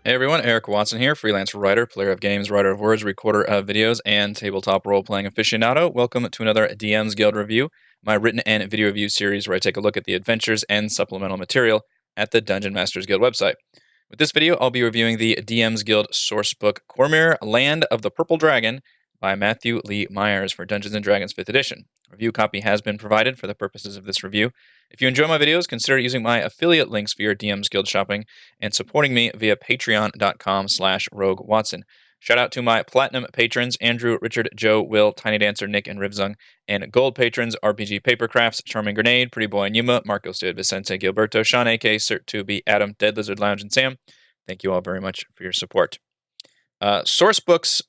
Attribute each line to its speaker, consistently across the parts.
Speaker 1: Hey everyone, Eric Watson here, freelance writer, player of games, writer of words, recorder of videos, and tabletop role-playing aficionado. Welcome to another DM's Guild review, my written and video review series where I take a look at the adventures and supplemental material at the Dungeon Masters Guild website. With this video, I'll be reviewing the DM's Guild sourcebook Cormyr, Land of the Purple Dragon by Matthew Lee Myers for Dungeons & Dragons 5th edition. Review copy has been provided for the purposes of this review. If you enjoy my videos, consider using my affiliate links for your DM's Guild shopping and supporting me via patreon.com/roguewatson. Shout out to my platinum patrons, Andrew, Richard, Joe, Will, Tiny Dancer, Nick, and Rivzung, and gold patrons, RPG Papercrafts, Charming Grenade, Pretty Boy and Yuma, Marcos de Vicente, Gilberto, Sean, AK, Cert2B, Adam, Dead Lizard Lounge, and Sam. Thank you all very much for your support. Sourcebooks,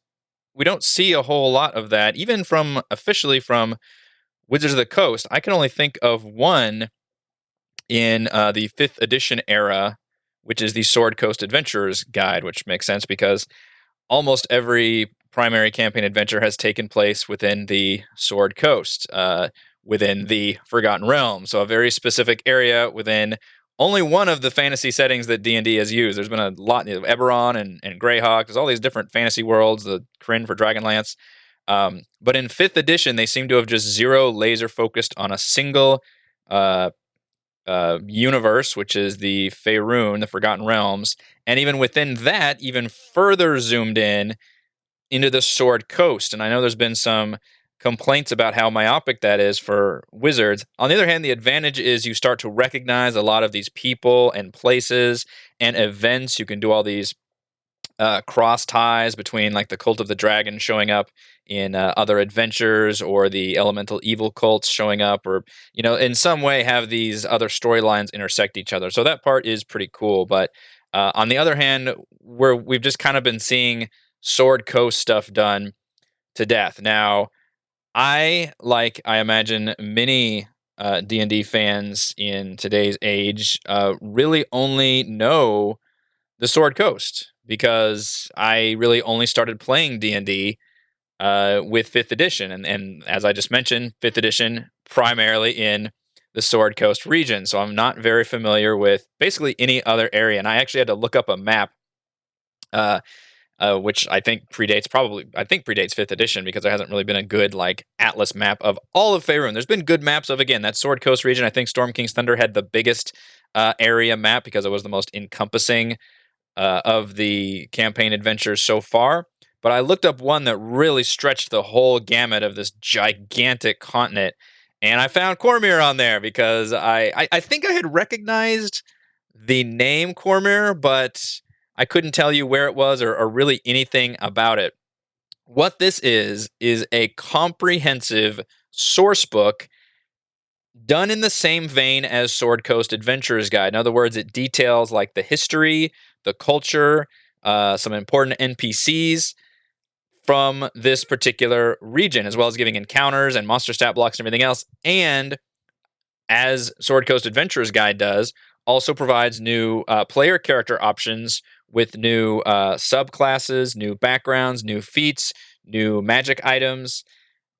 Speaker 1: we don't see a whole lot of that, even officially from Wizards of the Coast. I can only think of one in the 5th edition era, which is the Sword Coast Adventurers Guide, which makes sense because almost every primary campaign adventure has taken place within the Sword Coast, within the Forgotten Realm. So a very specific area within only one of the fantasy settings that D&D has used. There's been a lot, Eberron and Greyhawk. There's all these different fantasy worlds, the Kryn for Dragonlance. But in 5th edition, they seem to have just laser focused on a single universe, which is the Faerun, the Forgotten Realms, and even within that, even further zoomed in into the Sword Coast. And I know there's been some complaints about how myopic that is for Wizards. On the other hand, the advantage is you start to recognize a lot of these people and places and events. You can do all these cross ties between like the Cult of the Dragon showing up in other adventures, or the elemental evil cults showing up, or in some way have these other storylines intersect each other. So that part is pretty cool. But on the other hand, we've just kind of been seeing Sword Coast stuff done to death. Now, I imagine many D&D fans in today's age really only know the Sword Coast, because I really only started playing D&D with 5th edition. And as I just mentioned, 5th edition primarily in the Sword Coast region. So I'm not very familiar with basically any other area. And I actually had to look up a map, which I think predates 5th edition, because there hasn't really been a good atlas map of all of Faerun. There's been good maps of, again, that Sword Coast region. I think Storm King's Thunder had the biggest area map because it was the most encompassing of the campaign adventures so far. But I looked up one that really stretched the whole gamut of this gigantic continent, and I found Cormyr on there because I think I had recognized the name Cormyr, but I couldn't tell you where it was or really anything about it. What this is a comprehensive source book done in the same vein as Sword Coast Adventurers Guide. In other words, it details the history, the culture, some important NPCs from this particular region, as well as giving encounters and monster stat blocks and everything else. And as Sword Coast Adventurers Guide does, also provides new player character options with new subclasses, new backgrounds, new feats, new magic items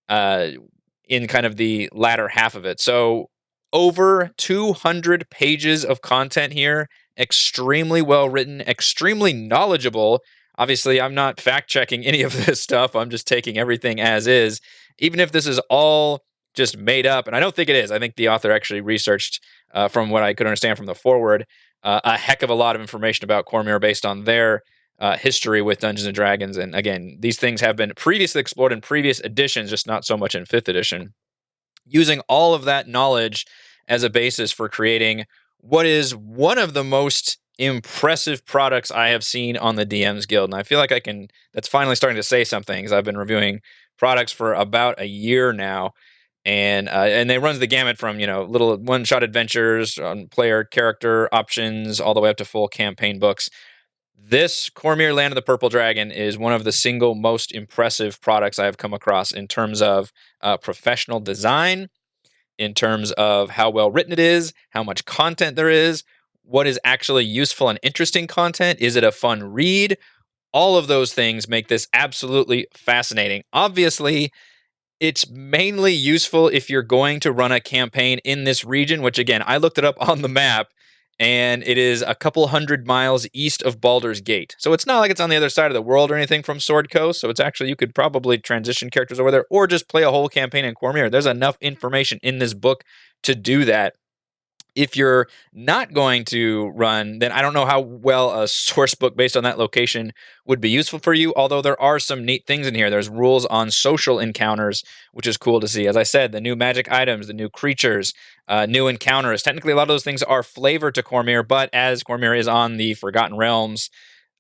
Speaker 1: in kind of the latter half of it. So over 200 pages of content here, extremely well written, extremely knowledgeable. Obviously, I'm not fact checking any of this stuff. I'm just taking everything as is, even if this is all just made up. And I don't think it is. I think the author actually researched, from what I could understand from the foreword, a heck of a lot of information about Cormyr based on their history with Dungeons and Dragons. And again, these things have been previously explored in previous editions, just not so much in 5th edition. Using all of that knowledge as a basis for creating what is one of the most impressive products I have seen on the DM's Guild. And I feel like that's finally starting to say something, because I've been reviewing products for about a year now. And they runs the gamut from, little one-shot adventures on player character options all the way up to full campaign books. This Cormyr Land of the Purple Dragon is one of the single most impressive products I have come across in terms of professional design, in terms of how well written it is, how much content there is, what is actually useful and interesting content. Is it a fun read? All of those things make this absolutely fascinating. Obviously, it's mainly useful if you're going to run a campaign in this region, which again, I looked it up on the map, and it is a couple 100 miles east of Baldur's Gate. So it's not like it's on the other side of the world or anything from Sword Coast. So it's actually, you could probably transition characters over there or just play a whole campaign in Cormyr. There's enough information in this book to do that. If you're not going to run, then I don't know how well a source book based on that location would be useful for you. Although there are some neat things in here. There's rules on social encounters, which is cool to see. As I said, the new magic items, the new creatures, new encounters. Technically, a lot of those things are flavor to Cormyr, but as Cormyr is on the Forgotten Realms,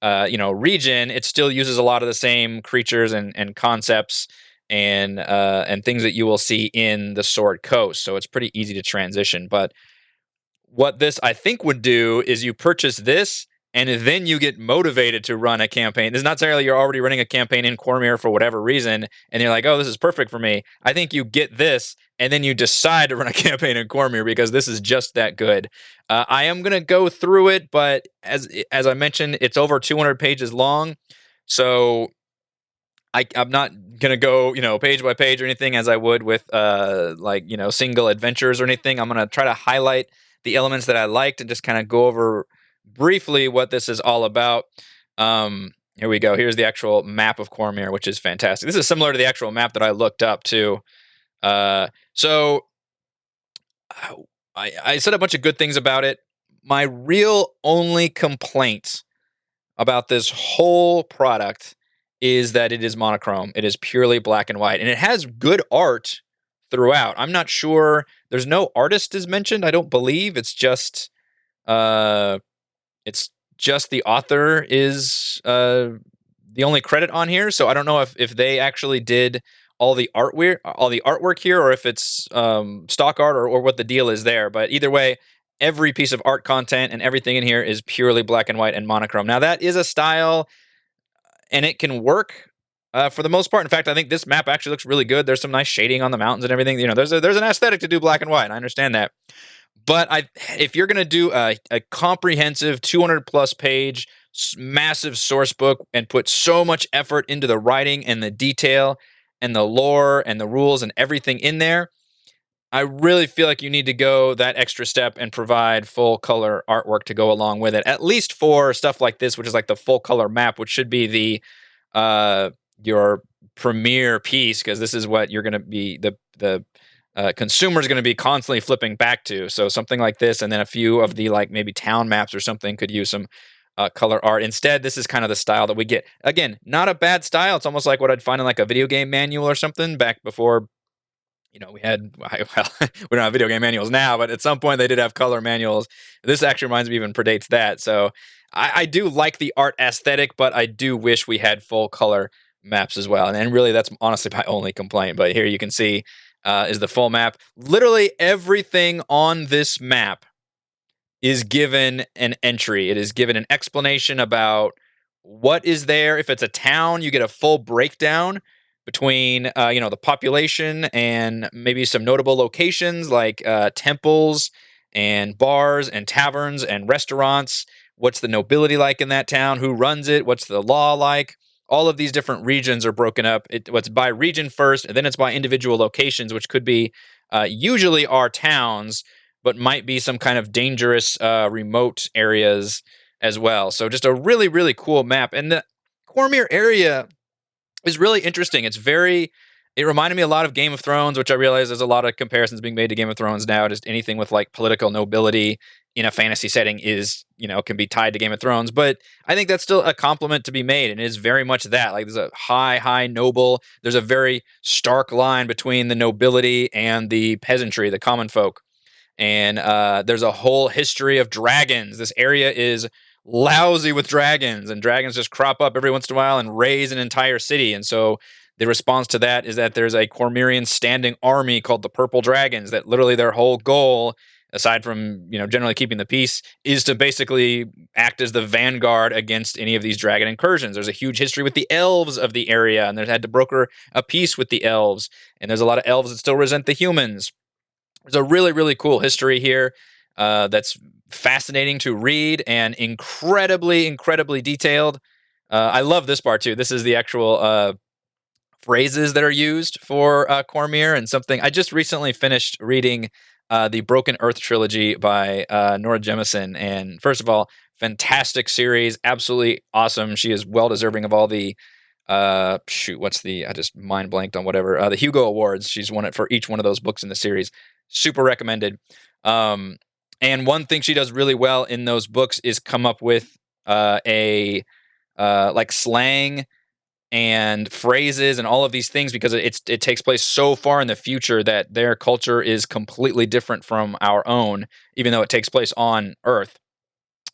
Speaker 1: region, it still uses a lot of the same creatures and concepts and things that you will see in the Sword Coast. So it's pretty easy to transition, but what this I think would do is you purchase this and then you get motivated to run a campaign. This is not necessarily you're already running a campaign in Cormyr for whatever reason, and you're like, oh, this is perfect for me. I think you get this, and then you decide to run a campaign in Cormyr because this is just that good. I am going to go through it, but as I mentioned, it's over 200 pages long. So I'm not gonna go, page by page or anything as I would with single adventures or anything. I'm gonna try to highlight the elements that I liked and just kind of go over briefly what this is all about. Here we go. Here's the actual map of Cormyr, which is fantastic. This is similar to the actual map that I looked up too. So I said a bunch of good things about it. My real only complaint about this whole product is that it is monochrome. It is purely black and white, and it has good art throughout. I'm not sure. There's no artist is mentioned. I don't believe uh, it's just the author is the only credit on here. So I don't know if they actually did all the artwork here, or if it's stock art or what the deal is there. But either way, every piece of art content and everything in here is purely black and white and monochrome. Now that is a style, and it can work for the most part. In fact, I think this map actually looks really good. There's some nice shading on the mountains and everything. There's an aesthetic to do black and white. I understand that. But if you're going to do a comprehensive 200 plus page massive source book and put so much effort into the writing and the detail and the lore and the rules and everything in there, I really feel like you need to go that extra step and provide full color artwork to go along with it. At least for stuff like this, which is like the full color map, which should be your premier piece, because this is what you're going to be the consumer is going to be constantly flipping back to. So something like this, and then a few of the like maybe town maps or something could use some color art. Instead, this is kind of the style that we get. Again, not a bad style. It's almost like what I'd find in like a video game manual or something back before. We had, well, we don't have video game manuals now, but at some point they did have color manuals. This actually reminds me even predates that. So I do like the art aesthetic, but I do wish we had full color maps as well. And really, that's honestly my only complaint. But here you can see is the full map. Literally everything on this map is given an entry. It is given an explanation about what is there. If it's a town, you get a full breakdown between the population and maybe some notable locations like temples and bars and taverns and restaurants. What's the nobility like in that town? Who runs it? What's the law like? All of these different regions are broken up. What's by region first, and then it's by individual locations, which could be usually are towns, but might be some kind of dangerous remote areas as well. So just a really, really cool map. And the Cormyr area is really interesting. It reminded me a lot of Game of Thrones, which I realize there's a lot of comparisons being made to Game of Thrones now. Just anything with like political nobility in a fantasy setting can be tied to Game of Thrones. But I think that's still a compliment to be made. And it is very much that. Like there's a high noble. There's a very stark line between the nobility and the peasantry, the common folk. And there's a whole history of dragons. This area is lousy with dragons, and dragons just crop up every once in a while and raise an entire city. And so the response to that is that there's a Cormyrian standing army called the Purple Dragons that literally their whole goal, aside from generally keeping the peace, is to basically act as the vanguard against any of these dragon incursions. There's a huge history with the elves of the area, and they've had to broker a peace with the elves, and there's a lot of elves that still resent the humans. There's a really, really cool history here that's fascinating to read and incredibly, incredibly detailed. I love this part too. This is the actual phrases that are used for Cormyr, and something I just recently finished reading the Broken Earth trilogy by Nora Jemisin. And first of all, fantastic series, absolutely awesome. She is well deserving of all the what's the I just mind blanked on whatever the Hugo Awards. She's won it for each one of those books in the series. Super recommended. And one thing she does really well in those books is come up with a like slang and phrases and all of these things, because it takes place so far in the future that their culture is completely different from our own, even though it takes place on Earth.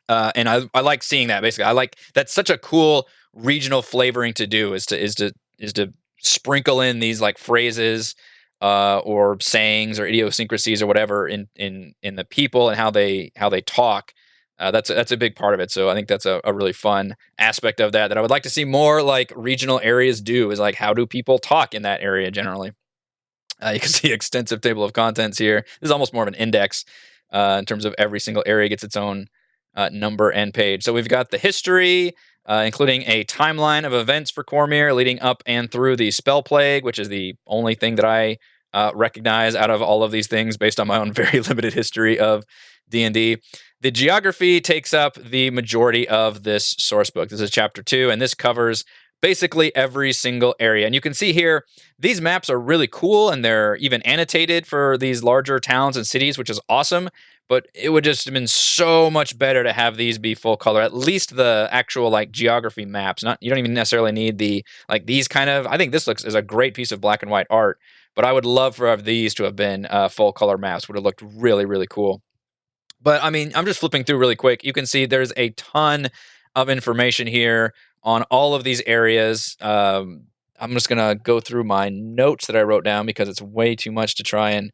Speaker 1: And I like seeing that. Basically, I like that's such a cool regional flavoring to do, is to sprinkle in these like phrases or sayings or idiosyncrasies or whatever in the people and how they talk. That's a big part of it. So I think that's a really fun aspect of that I would like to see more like regional areas do, is like, how do people talk in that area generally. You can see extensive table of contents here. This is almost more of an index in terms of every single area gets its own number and page. So we've got the history, including a timeline of events for Cormyr leading up and through the Spell Plague, which is the only thing that I recognize out of all of these things based on my own very limited history of D&D. The geography takes up the majority of this source book. This is chapter 2, and this covers basically every single area. And you can see here, these maps are really cool, and they're even annotated for these larger towns and cities, which is awesome. But it would just have been so much better to have these be full color, at least the actual like geography maps. Not, you don't even necessarily need the like these kind of. I think this looks is a great piece of black and white art, but I would love for these to have been full color maps. Would have looked really, really cool. But I mean, I'm just flipping through really quick. You can see there's a ton of information here on all of these areas. I'm just gonna go through my notes that I wrote down because it's way too much to try and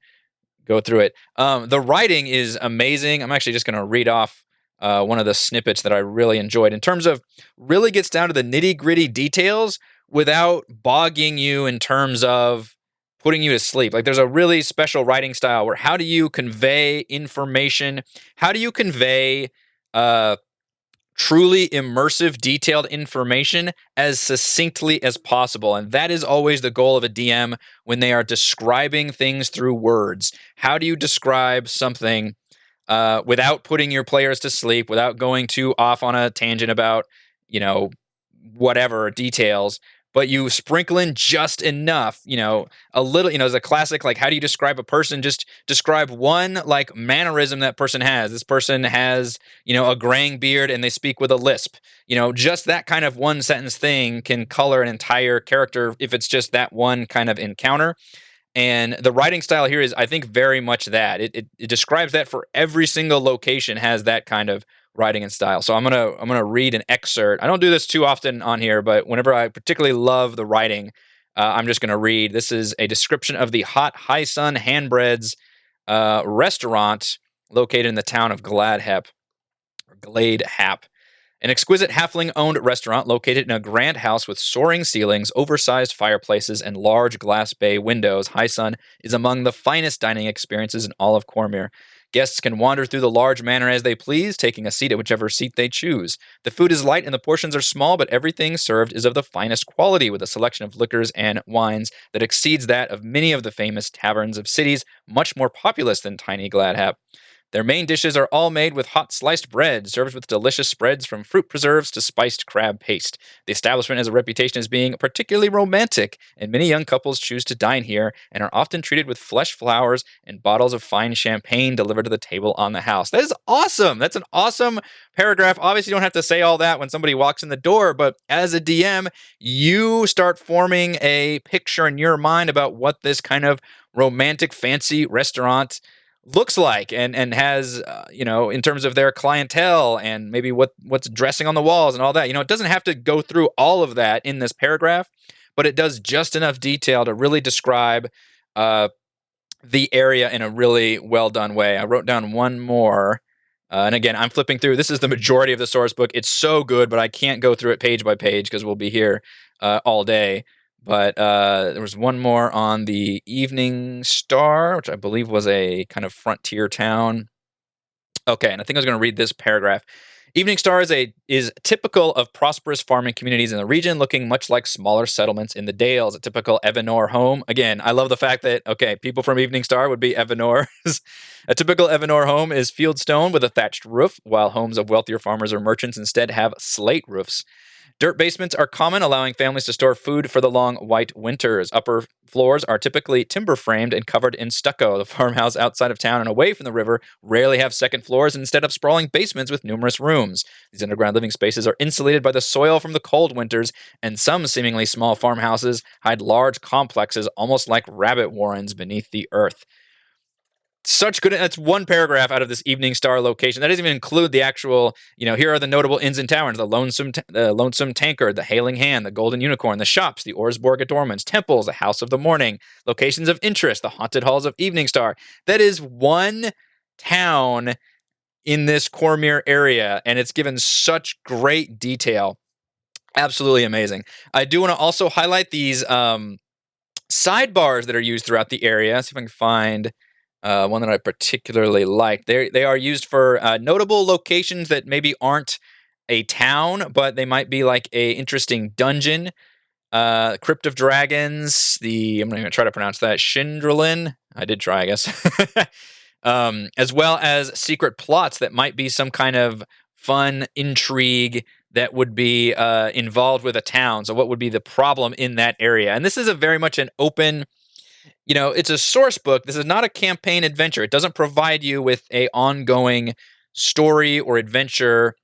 Speaker 1: go through it. The writing is amazing. I'm actually just gonna read off one of the snippets that I really enjoyed. In terms of really gets down to the nitty gritty details without bogging you in terms of putting you to sleep. Like there's a really special writing style where how do you convey information? How do you convey truly immersive, detailed information as succinctly as possible? And that is always the goal of a DM when they are describing things through words. How do you describe something without putting your players to sleep, without going too off on a tangent about, you know, whatever details, but you sprinkle in just enough, a little, as a classic, like how do you describe a person? Just describe one like mannerism that person has. This person has, a graying beard and they speak with a lisp. Just that kind of one sentence thing can color an entire character if it's just that one kind of encounter. And the writing style here is, I think, very much that. It describes that for every single location has that kind of writing and style. So I'm gonna read an excerpt. I don't do this too often on here, but whenever I particularly love the writing, I'm just gonna read. This is a description of the Hot High Sun Handbreads restaurant located in the town of Gladhep, or Glade Hap. An exquisite halfling-owned restaurant located in a grand house with soaring ceilings, oversized fireplaces, and large glass bay windows, High Sun is among the finest dining experiences in all of Cormyr. Guests can wander through the large manor as they please, taking a seat at whichever seat they choose. The food is light and the portions are small, but everything served is of the finest quality, with a selection of liquors and wines that exceeds that of many of the famous taverns of cities, much more populous than tiny Gladhap. Their main dishes are all made with hot sliced bread, served with delicious spreads from fruit preserves to spiced crab paste. The establishment has a reputation as being particularly romantic, and many young couples choose to dine here and are often treated with fresh flowers and bottles of fine champagne delivered to the table on the house. That is awesome. That's an awesome paragraph. Obviously, you don't have to say all that when somebody walks in the door, but as a DM, you start forming a picture in your mind about what this kind of romantic, fancy restaurant looks like and has in terms of their clientele and maybe what's dressing on the walls and all that. It doesn't have to go through all of that in this paragraph, but it does just enough detail to really describe the area in a really well done way. I wrote down one more, and again, I'm flipping through. This is the majority of the source book. It's so good, but I can't go through it page by page because we'll be here all day. But there was one more on the Evening Star, which I believe was a kind of frontier town. Okay, and I think I was going to read this paragraph. Evening Star is typical of prosperous farming communities in the region, looking much like smaller settlements in the Dales. A typical Evanor home. Again, I love the fact that people from Evening Star would be Evanors. A typical Evanor home is fieldstone with a thatched roof, while homes of wealthier farmers or merchants instead have slate roofs. Dirt basements are common, allowing families to store food for the long white winters. Upper floors are typically timber framed and covered in stucco. The farmhouse outside of town and away from the river rarely have second floors instead of sprawling basements with numerous rooms. These underground living spaces are insulated by the soil from the cold winters, and some seemingly small farmhouses hide large complexes almost like rabbit warrens beneath the earth. Such good. That's one paragraph out of this Evening Star location. That doesn't even include the actual, here are the notable inns and taverns: the Lonesome Tankard, the Hailing Hand, the Golden Unicorn, the shops, the Orsborg Adornments, temples, the House of the Morning, locations of interest, the haunted halls of Evening Star. That is one town in this Cormyr area, and it's given such great detail. Absolutely amazing. I do want to also highlight these sidebars that are used throughout the area. See if I can find one that I particularly like. They are used for notable locations that maybe aren't a town, but they might be like a interesting dungeon. Crypt of Dragons. I'm not even try to pronounce that. Shindralin. I did try, I guess. As well as secret plots that might be some kind of fun intrigue that would be involved with a town. So what would be the problem in that area? And this is a very much an open, it's a source book. This is not a campaign adventure. It doesn't provide you with a ongoing story or adventure,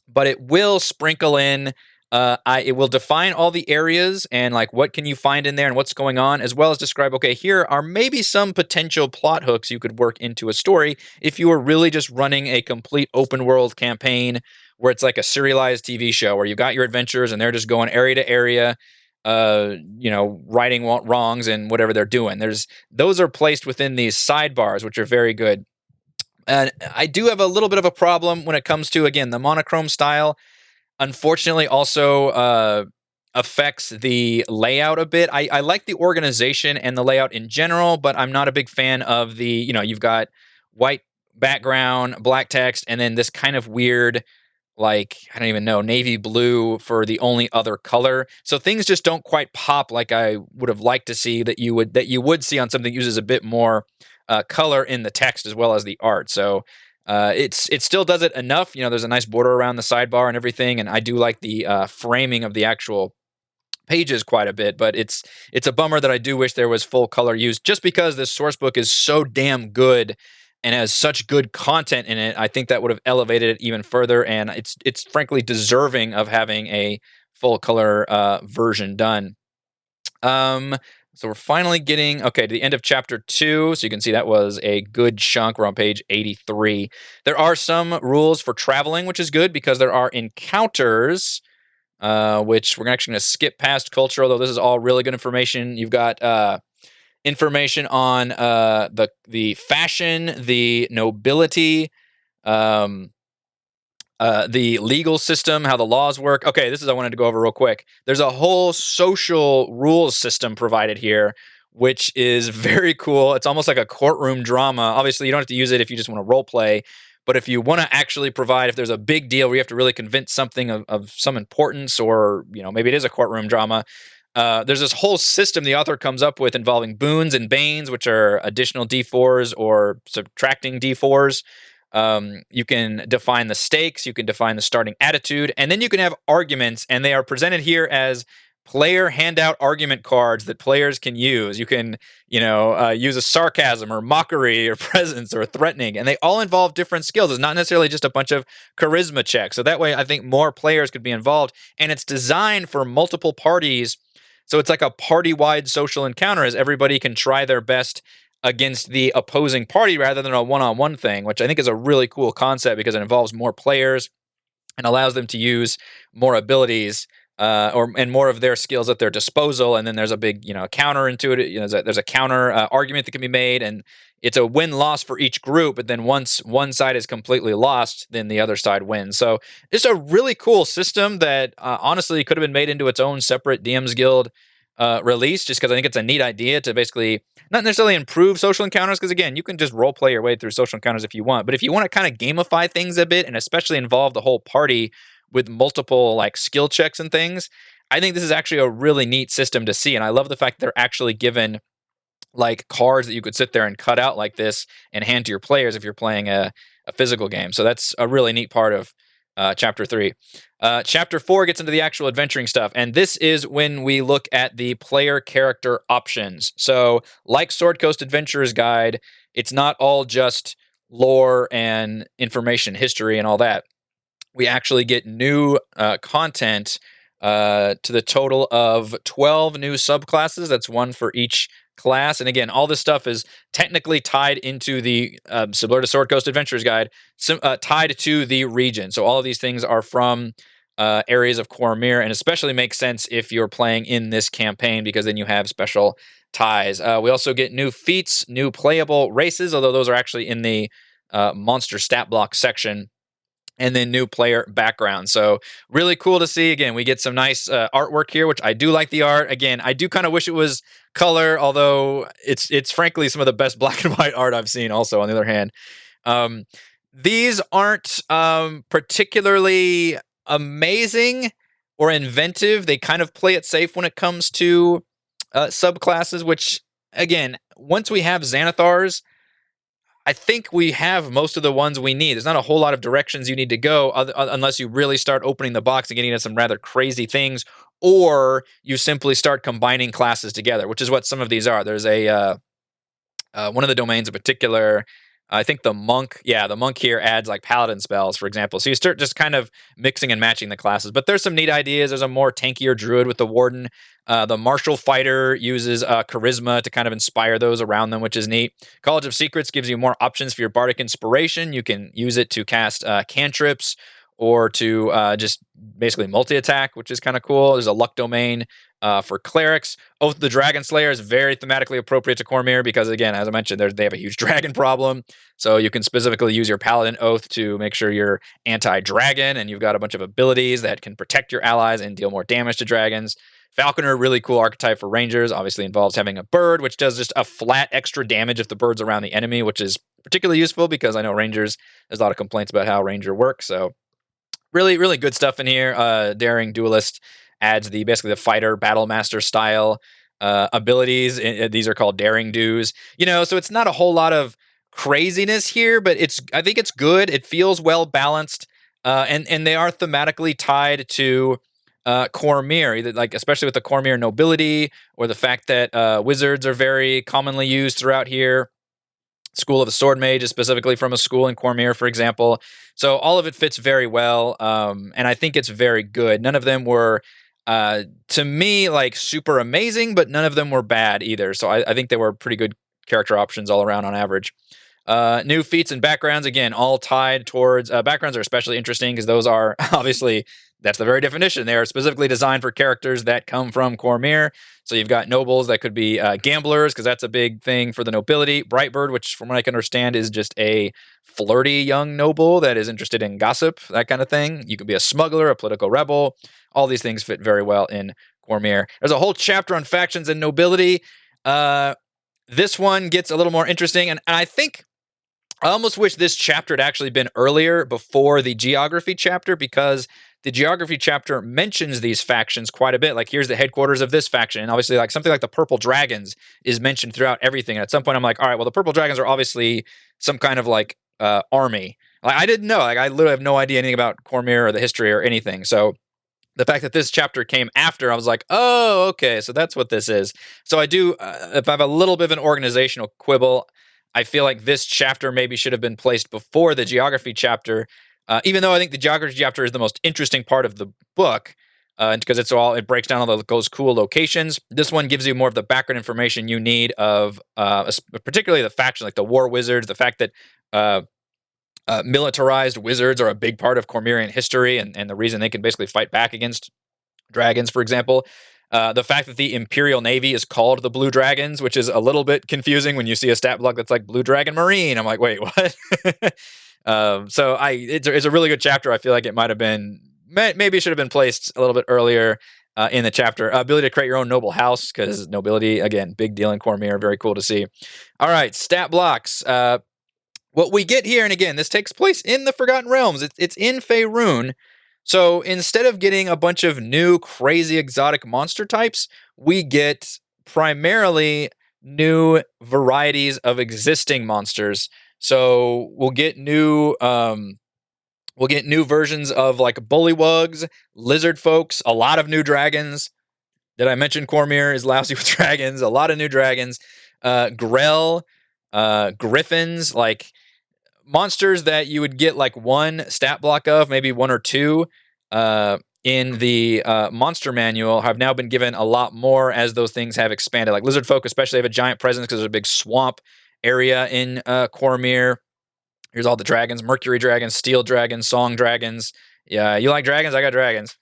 Speaker 1: but it will sprinkle in. It will define all the areas and like what can you find in there and what's going on, as well as describe, okay, here are maybe some potential plot hooks you could work into a story if you were really just running a complete open world campaign where it's like a serialized TV show where you've got your adventures and they're just going area to area, righting wrongs and whatever they're doing. Those are placed within these sidebars, which are very good. And I do have a little bit of a problem when it comes to, again, the monochrome style. Unfortunately, also affects the layout a bit. I like the organization and the layout in general, but I'm not a big fan of the, you've got white background, black text, and then this kind of weird, like, I don't even know, navy blue for the only other color. So things just don't quite pop like I would have liked to see that you would see on something that uses a bit more color in the text as well as the art. So it still does it enough. There's a nice border around the sidebar and everything, and I do like the framing of the actual pages quite a bit. But it's a bummer that I do wish there was full color use, just because this source book is so damn good and has such good content in it. I think that would have elevated it even further, and it's frankly deserving of having a full color version done. So we're finally getting, to the end of chapter 2. So you can see that was a good chunk. We're on page 83. There are some rules for traveling, which is good because there are encounters, which we're actually going to skip past culture, although this is all really good information. You've got information on the fashion, the nobility, the legal system, how the laws work. Okay, this is I wanted to go over real quick. There's a whole social rules system provided here, which is very cool. It's almost like a courtroom drama. Obviously, you don't have to use it if you just want to role play, but if you want to actually provide, if there's a big deal where you have to really convince something of some importance, or maybe it is a courtroom drama, there's this whole system the author comes up with involving boons and banes, which are additional D4s or subtracting D4s. You can define the stakes, you can define the starting attitude, and then you can have arguments, and they are presented here as player handout argument cards that players can use. You can, use a sarcasm or mockery or presence or threatening, and they all involve different skills. It's not necessarily just a bunch of charisma checks. So that way, I think more players could be involved, and it's designed for multiple parties. So it's like a party-wide social encounter, as everybody can try their best against the opposing party rather than a one-on-one thing, which I think is a really cool concept because it involves more players and allows them to use more abilities and more of their skills at their disposal. And then there's a big, counter into it. There's a counter argument that can be made, and it's a win-loss for each group. But then once one side is completely lost, then the other side wins. So it's a really cool system that honestly could have been made into its own separate DM's Guild release, just because I think it's a neat idea to basically not necessarily improve social encounters, because again, you can just role play your way through social encounters if you want. But if you want to kind of gamify things a bit and especially involve the whole party with multiple like skill checks and things, I think this is actually a really neat system to see. And I love the fact they're actually given like cards that you could sit there and cut out like this and hand to your players if you're playing a physical game. So that's a really neat part of chapter 3. Chapter 4 gets into the actual adventuring stuff, and this is when we look at the player character options. So, like Sword Coast Adventurer's Guide, it's not all just lore and information, history, and all that. We actually get new content to the total of 12 new subclasses. That's one for each class. And again, all this stuff is technically tied into the similar to Sword Coast Adventurer's Guide, tied to the region. So all of these things are from areas of Cormyr, and especially makes sense if you're playing in this campaign because then you have special ties. We also get new feats, new playable races, although those are actually in the monster stat block section, and then new player background. So really cool to see. Again, we get some nice artwork here, which I do like the art. Again, I do kind of wish it was color, although it's frankly some of the best black and white art I've seen also, on the other hand. These aren't particularly amazing or inventive. They kind of play it safe when it comes to subclasses, which, again, once we have Xanathars, I think we have most of the ones we need. There's not a whole lot of directions you need to go unless you really start opening the box and getting into some rather crazy things, or you simply start combining classes together, which is what some of these are. There's a one of the domains in particular, I think the monk here adds like paladin spells, for example. So you start just kind of mixing and matching the classes. But there's some neat ideas. There's a more tankier druid with the warden. The martial fighter uses charisma to kind of inspire those around them, which is neat. College of Secrets gives you more options for your bardic inspiration. You can use it to cast cantrips or to just basically multi-attack, which is kind of cool. There's a luck domain for clerics. Oath of the Dragon Slayer is very thematically appropriate to Cormyr because, again, as I mentioned, they have a huge dragon problem. So you can specifically use your Paladin Oath to make sure you're anti-dragon, and you've got a bunch of abilities that can protect your allies and deal more damage to dragons. Falconer, really cool archetype for rangers, obviously involves having a bird, which does just a flat extra damage if the bird's around the enemy, which is particularly useful because I know rangers, there's a lot of complaints about how ranger works. So really, really good stuff in here. Daring Duelist adds basically the fighter battle master style abilities. These are called daring dues. So it's not a whole lot of craziness here, but I think it's good. It feels well balanced, and they are thematically tied to Cormyr, either like especially with the Cormyr nobility, or the fact that wizards are very commonly used throughout here. School of the Sword Mage is specifically from a school in Cormyr, for example. So all of it fits very well, and I think it's very good. None of them were, to me, like super amazing, but none of them were bad either. So I think they were pretty good character options all around on average. New feats and backgrounds, again, all tied towards backgrounds are especially interesting because those are obviously, that's the very definition. They are specifically designed for characters that come from Cormyr. So you've got nobles that could be gamblers, because that's a big thing for the nobility. Brightbird, which from what I can understand is just a flirty young noble that is interested in gossip, that kind of thing. You could be a smuggler, a political rebel. All these things fit very well in Cormyr. There's a whole chapter on factions and nobility. This one gets a little more interesting, and I think I almost wish this chapter had actually been earlier, before the geography chapter, because the geography chapter mentions these factions quite a bit. Like, here's the headquarters of this faction. And obviously, like, something like the Purple Dragons is mentioned throughout everything. And at some point, I'm like, all right, well, the Purple Dragons are obviously some kind of like army. Like, I didn't know. Like, I literally have no idea anything about Cormyr or the history or anything. So the fact that this chapter came after, I was like, oh, okay, so that's what this is. So I do, if I have a little bit of an organizational quibble, I feel like this chapter maybe should have been placed before the geography chapter, even though I think the geography chapter is the most interesting part of the book, because it breaks down all those cool locations. This one gives you more of the background information you need of particularly the faction, like the war wizards, the fact that militarized wizards are a big part of Cormyrian history, and the reason they can basically fight back against dragons, for example. The fact that the Imperial Navy is called the Blue Dragons, which is a little bit confusing when you see a stat block that's like Blue Dragon Marine. I'm like, wait, what? It's a really good chapter. I feel like it might have been, maybe it should have been placed a little bit earlier. in the chapter. Ability to create your own noble house, because nobility, again, big deal in Cormyr. Very cool to see. All right, stat blocks. What we get here, and again, this takes place in the Forgotten Realms. It's in Faerun. So instead of getting a bunch of new, crazy, exotic monster types, we get primarily new varieties of existing monsters. So we'll get new versions of like bullywugs, lizard folks, a lot of new dragons. Did I mention Cormyr is lousy with dragons? A lot of new dragons. Grell, griffins, like monsters that you would get like one stat block of, maybe one or two in the monster manual, have now been given a lot more as those things have expanded. Like lizard folk especially have a giant presence because there's a big swamp area in Cormyr. Here's all the dragons: mercury dragons, steel dragons, song dragons. Yeah, you like dragons? I got dragons.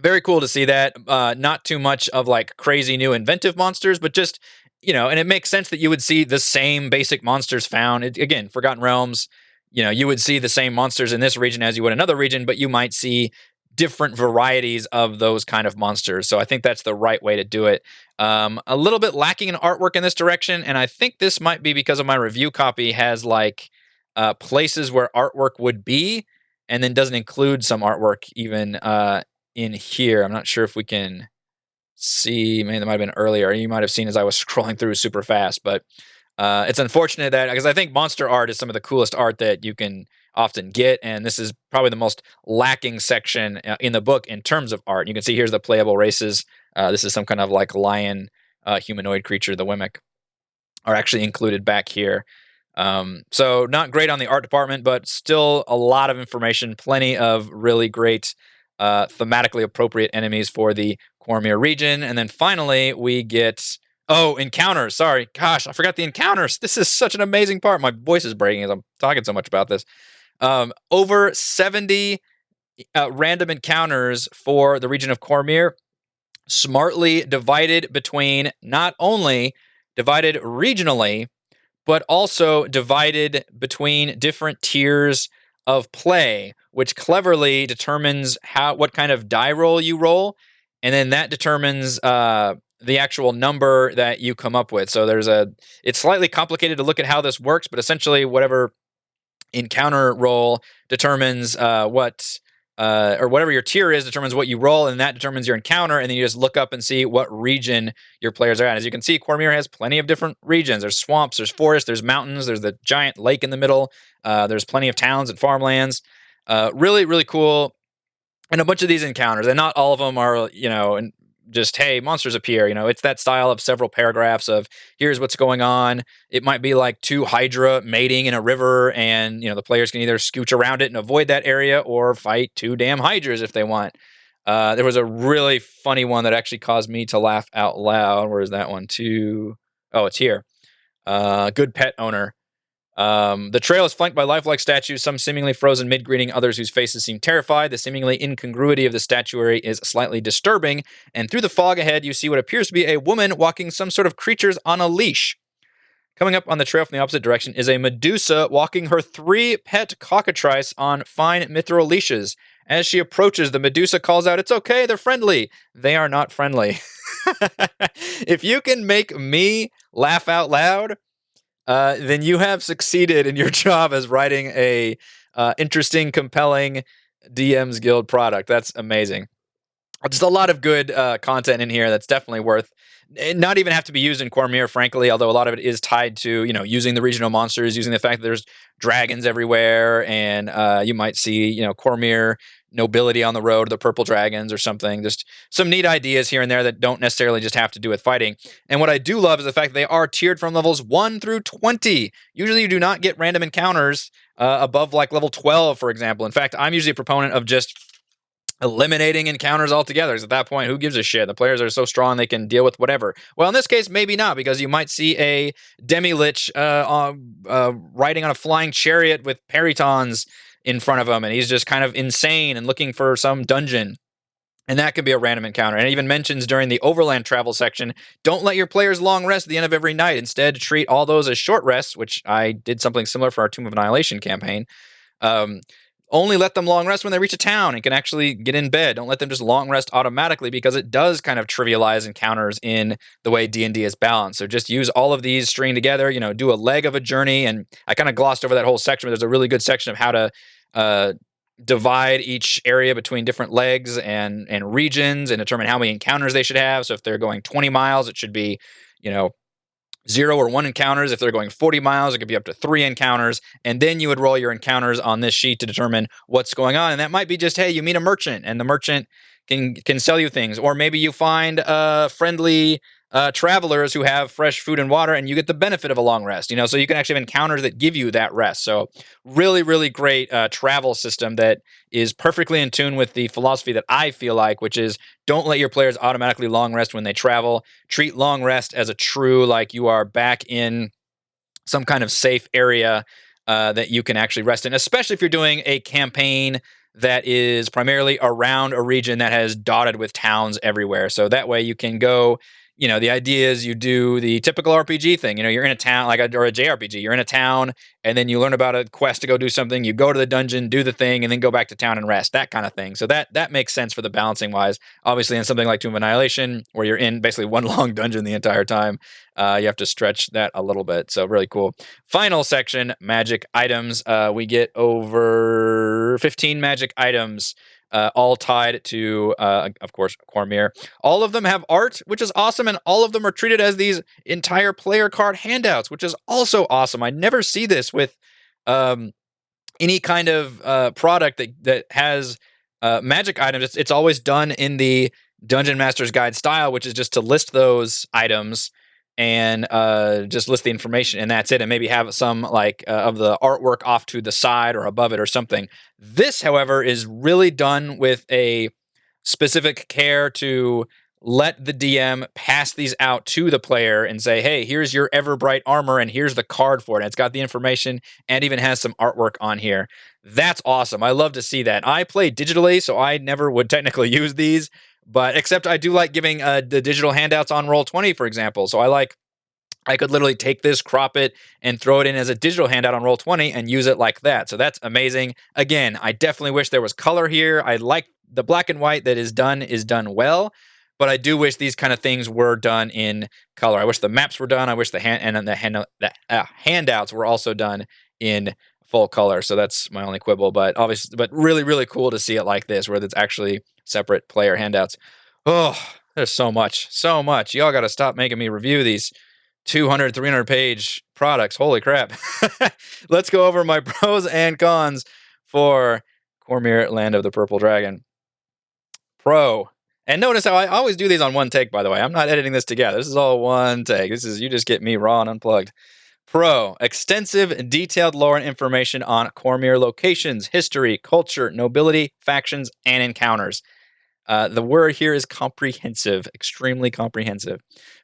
Speaker 1: Very cool to see that. Not too much of like crazy new inventive monsters, but just, and it makes sense that you would see the same basic monsters found. Again, Forgotten Realms, you would see the same monsters in this region as you would another region, but you might see different varieties of those kind of monsters. So I think that's the right way to do it. A little bit lacking in artwork in this direction, and I think this might be because of my review copy has like places where artwork would be, and then doesn't include some artwork even in here. I'm not sure if we can see. Maybe that might have been earlier. You might have seen as I was scrolling through super fast, but it's unfortunate that, because I think monster art is some of the coolest art that you can often get, and this is probably the most lacking section in the book in terms of art. You can see here's the playable races. This is some kind of like lion humanoid creature. The Wimic are actually included back here. So not great on the art department, but still a lot of information, plenty of really great thematically appropriate enemies for the Cormyr region. And then finally we get encounters. Sorry, gosh, I forgot the encounters. This is such an amazing part. My voice is breaking as I'm talking so much about this. Over 70 random encounters for the region of Cormyr, smartly divided between, not only divided regionally, but also divided between different tiers of play, which cleverly determines what kind of die roll you roll, and then that determines the actual number that you come up with. So it's slightly complicated to look at how this works, but essentially whatever encounter roll determines or whatever your tier is determines what you roll, and that determines your encounter, and then you just look up and see what region your players are at. As you can see, Cormyr has plenty of different regions. There's swamps, there's forests, there's mountains, there's the giant lake in the middle, there's plenty of towns and farmlands. Really, really cool. And a bunch of these encounters, and not all of them are, just, hey, monsters appear. It's that style of several paragraphs of here's what's going on. It might be like two Hydra mating in a river, and the players can either scooch around it and avoid that area, or fight two damn Hydras if they want. There was a really funny one that actually caused me to laugh out loud. Where is that one? Oh, it's here. Good pet owner. The trail is flanked by lifelike statues, some seemingly frozen mid-greeting, others whose faces seem terrified. The seemingly incongruity of the statuary is slightly disturbing, and through the fog ahead, you see what appears to be a woman walking some sort of creatures on a leash. Coming up on the trail from the opposite direction is a Medusa walking her 3 pet cockatrice on fine mithril leashes. As she approaches, the Medusa calls out, "It's okay, they're friendly." They are not friendly. If you can make me laugh out loud, then you have succeeded in your job as writing a interesting, compelling DM's Guild product. That's amazing. Just a lot of good content in here that's definitely worth, not even have to be used in Cormyr, frankly, although a lot of it is tied to, using the regional monsters, using the fact that there's dragons everywhere, and you might see, Cormyr nobility on the road, the purple dragons or something. Just some neat ideas here and there that don't necessarily just have to do with fighting. And what I do love is the fact that they are tiered from levels 1 through 20. Usually you do not get random encounters above like level 12, for example. In fact, I'm usually a proponent of just eliminating encounters altogether. Because at that point, who gives a shit? The players are so strong they can deal with whatever. Well, in this case, maybe not, because you might see a demi-lich riding on a flying chariot with peritons in front of him, and he's just kind of insane and looking for some dungeon. And that could be a random encounter. And it even mentions during the overland travel section, don't let your players long rest at the end of every night. Instead, treat all those as short rests, which I did something similar for our Tomb of Annihilation campaign. only let them long rest when they reach a town and can actually get in bed. Don't let them just long rest automatically, because it does kind of trivialize encounters in the way D&D is balanced. So just use all of these string together, do a leg of a journey. And I kind of glossed over that whole section, but there's a really good section of how to divide each area between different legs and regions and determine how many encounters they should have. So if they're going 20 miles, it should be, 0 or 1 encounters. If they're going 40 miles, it could be up to 3 encounters. And then you would roll your encounters on this sheet to determine what's going on. And that might be just, hey, you meet a merchant and the merchant can sell you things. Or maybe you find friendly travelers who have fresh food and water, and you get the benefit of a long rest. So you can actually have encounters that give you that rest. So really, really great travel system that is perfectly in tune with the philosophy that I feel like, which is don't let your players automatically long rest when they travel. Treat long rest as a true, like you are back in some kind of safe area that you can actually rest in, especially if you're doing a campaign that is primarily around a region that has dotted with towns everywhere. So that way you can go, the idea is you do the typical RPG thing. You're in a town, or a JRPG. You're in a town, and then you learn about a quest to go do something. You go to the dungeon, do the thing, and then go back to town and rest. That kind of thing. So that makes sense for the balancing wise. Obviously, in something like Tomb of Annihilation, where you're in basically one long dungeon the entire time, you have to stretch that a little bit. So really cool. Final section, magic items. We get over 15 magic items. All tied to, of course, Cormyr. All of them have art, which is awesome, and all of them are treated as these entire player card handouts, which is also awesome. I never see this with any kind of product that has magic items. It's always done in the Dungeon Master's Guide style, which is just to list those items and just list the information, and that's it, and maybe have some of the artwork off to the side or above it or something. This, however, is really done with a specific care to let the DM pass these out to the player and say, hey, here's your Everbright armor and here's the card for it. And it's got the information and even has some artwork on here. That's awesome. I love to see that. I play digitally, so I never would technically use these, but except I do like giving the digital handouts on Roll20, for example. So I could literally take this, crop it, and throw it in as a digital handout on Roll20 and use it like that. So that's amazing. Again, I definitely wish there was color here. I like the black and white that is done well, but I do wish these kind of things were done in color. I wish the maps were done. I wish the handouts were also done in full color. So that's my only quibble. But obviously, really, really cool to see it like this, where it's actually separate player handouts. Oh, there's so much. Y'all got to stop making me review these 200, 300 page products. Holy crap. Let's go over my pros and cons for Cormyr Land of the Purple Dragon. Pro. And notice how I always do these on one take, by the way. I'm not editing this together. This is all one take. You just get me raw and unplugged. Pro. Extensive, detailed lore and information on Cormyr locations, history, culture, nobility, factions, and encounters. The word here is comprehensive, extremely comprehensive.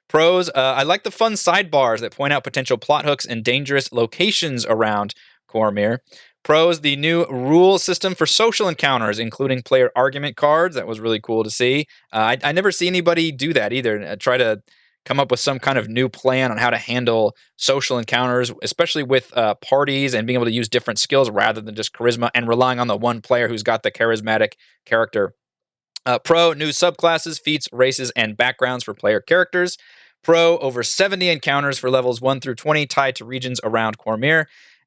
Speaker 1: Pros, I like the fun sidebars that point out potential plot hooks and dangerous locations around Cormyr. Pros, the new rule system for social encounters, including player argument cards. That was really cool to see. I never see anybody do that either. Try to come up with some kind of new plan on how to handle social encounters, especially with parties and being able to use different skills rather than just charisma and relying on the one player who's got the charismatic character. Pro, new subclasses, feats, races, and backgrounds for player characters. Pro, over 70 encounters for levels 1 through 20 tied to regions around Cormyr.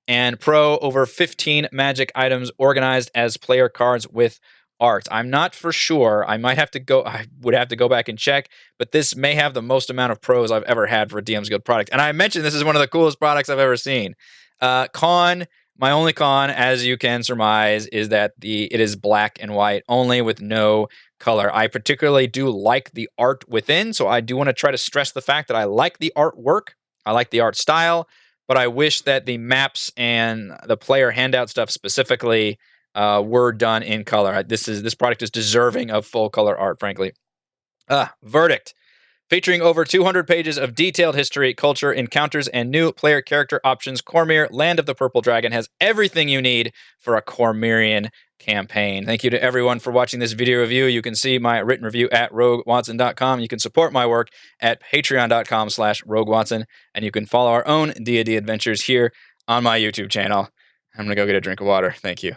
Speaker 1: And pro, over 15 magic items organized as player cards with art. I'm not for sure. I would have to go back and check, but this may have the most amount of pros I've ever had for a DM's Guild product. And I mentioned this is one of the coolest products I've ever seen. My only con, as you can surmise, is that it is black and white only with no color. I particularly do like the art within, so I do want to try to stress the fact that I like the artwork, I like the art style, but I wish that the maps and the player handout stuff specifically were done in color. This product is deserving of full color art, frankly. Verdict. Featuring over 200 pages of detailed history, culture, encounters, and new player character options, Cormyr Land of the Purple Dragon has everything you need for a Cormyrian campaign. Thank you to everyone for watching this video review. You can see my written review at roguewatson.com. You can support my work at patreon.com/roguewatson, and you can follow our own D&D adventures here on my YouTube channel. I'm going to go get a drink of water. Thank you.